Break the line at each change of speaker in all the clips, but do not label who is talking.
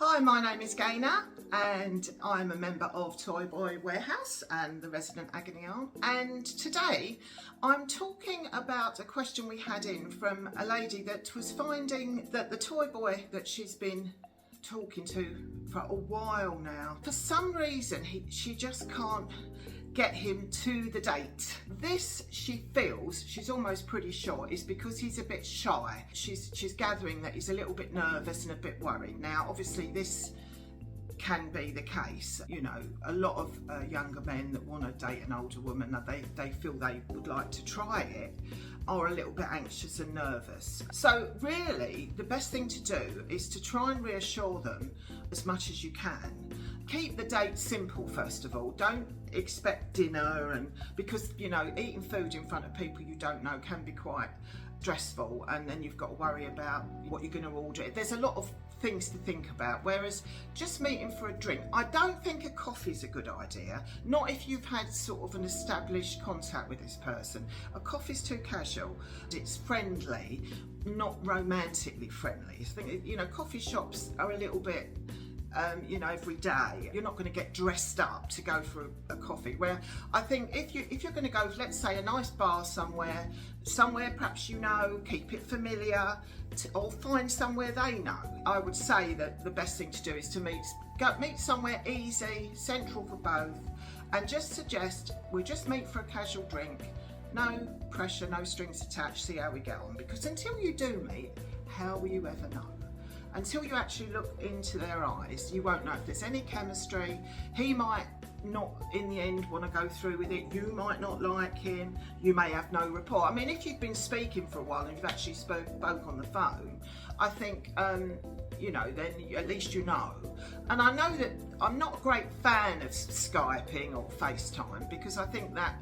Hi, my name is Gaynor and I'm a member of Toyboy Warehouse and the resident agony aunt. And today I'm talking about a question we had in from a lady that was finding that the toy boy that she's been talking to for a while now, for some reason she just can't get him to the date. This, she feels, she's almost pretty sure, is because he's a bit shy. She's gathering that he's a little bit nervous and a bit worried. Now obviously this can be the case. You know, a lot of younger men that want to date an older woman, that they feel they would like to try it, are a little bit anxious and nervous. So really the best thing to do is to try and reassure them as much as you can. Keep the date simple first of all. Don't expect dinner, and because you know, eating food in front of people you don't know can be quite stressful, and then you've got to worry about what you're going to order. There's a lot of things to think about, whereas just meeting for a drink, I don't think a coffee's a good idea. Not if you've had sort of an established contact with this person. A coffee's too casual. It's friendly, not romantically friendly. I think, you know, coffee shops are a little bit you know, every day. You're not going to get dressed up to go for a coffee. Where I think if you're going to go, let's say a nice bar somewhere perhaps you know, keep it familiar, or find somewhere they know. I would say that the best thing to do is to meet somewhere easy, central for both, and just suggest we just meet for a casual drink. No pressure, no strings attached, see how we get on. Because until you do meet, how will you ever know? Until you actually look into their eyes, you won't know if there's any chemistry. He might not, in the end, want to go through with it. You might not like him. You may have no rapport. I mean, if you've been speaking for a while and you've actually spoke on the phone, I think, you know, then at least you know. And I know that I'm not a great fan of Skyping or FaceTime, because I think that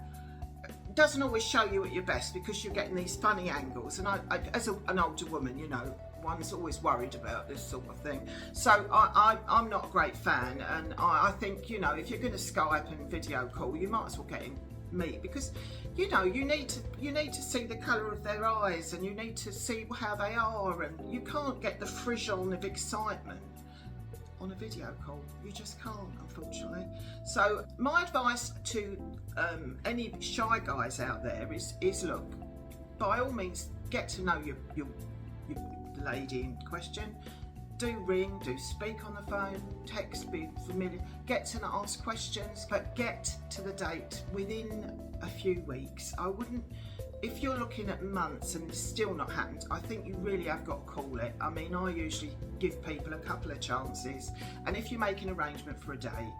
doesn't always show you at your best, because you're getting these funny angles. And I as an older woman, you know, one's always worried about this sort of thing. So I'm not a great fan, and I think, you know, if you're going to Skype and video call, you might as well get him meet, because you know, you need to see the colour of their eyes, and you need to see how they are, and you can't get the frisson of excitement on a video call. You just can't, unfortunately. So my advice to any shy guys out there is look, by all means get to know your lady in question. Do ring, do speak on the phone, text, be familiar, get to ask questions, but get to the date within a few weeks. I wouldn't, if you're looking at months and it's still not happened, I think you really have got to call it. I mean, I usually give people a couple of chances, and if you make an arrangement for a date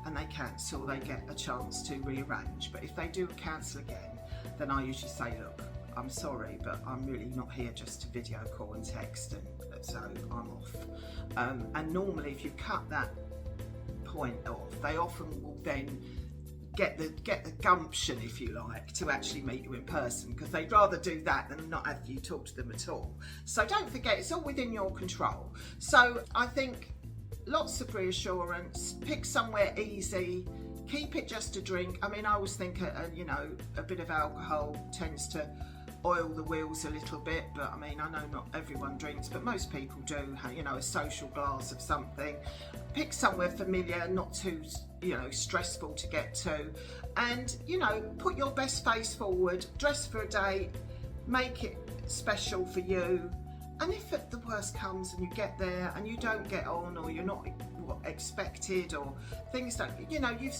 and they cancel, they get a chance to rearrange. But if they do cancel again, then I usually say, look, I'm sorry, but I'm really not here just to video call and text, and so I'm off. And normally if you cut that point off, they often will then get the gumption, if you like, to actually meet you in person, because they'd rather do that than not have you talk to them at all. So don't forget, it's all within your control. So I think lots of reassurance, pick somewhere easy, keep it just a drink. I mean, I always think you know, a bit of alcohol tends to oil the wheels a little bit, but I mean, I know not everyone drinks, but most people do. You know, a social glass of something. Pick somewhere familiar, not too, you know, stressful to get to, and you know, put your best face forward. Dress for a date, make it special for you. And if the worst comes and you get there and you don't get on, or you're not expected, or things don't, you know, you've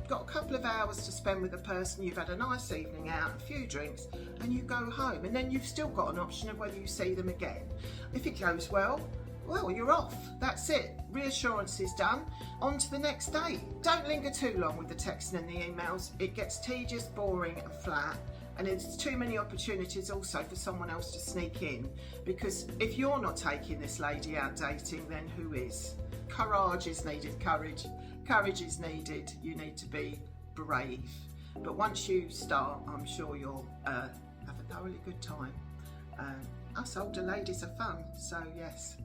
got a couple of hours to spend with a person, you've had a nice evening out, a few drinks, and you go home, and then you've still got an option of whether you see them again. If it goes well, you're off. That's it. Reassurance is done. On to the next day. Don't linger too long with the texting and the emails. It gets tedious, boring and flat. And it's too many opportunities also for someone else to sneak in, because if you're not taking this lady out dating, then who is? Courage is needed, courage is needed. You need to be brave. But once you start, I'm sure you'll have a thoroughly good time. Us older ladies are fun, so yes,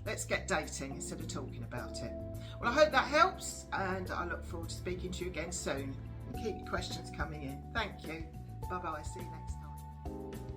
let's get dating instead of talking about it. Well, I hope that helps, and I look forward to speaking to you again soon. And keep your questions coming in. Thank you. Bye bye. See you next time.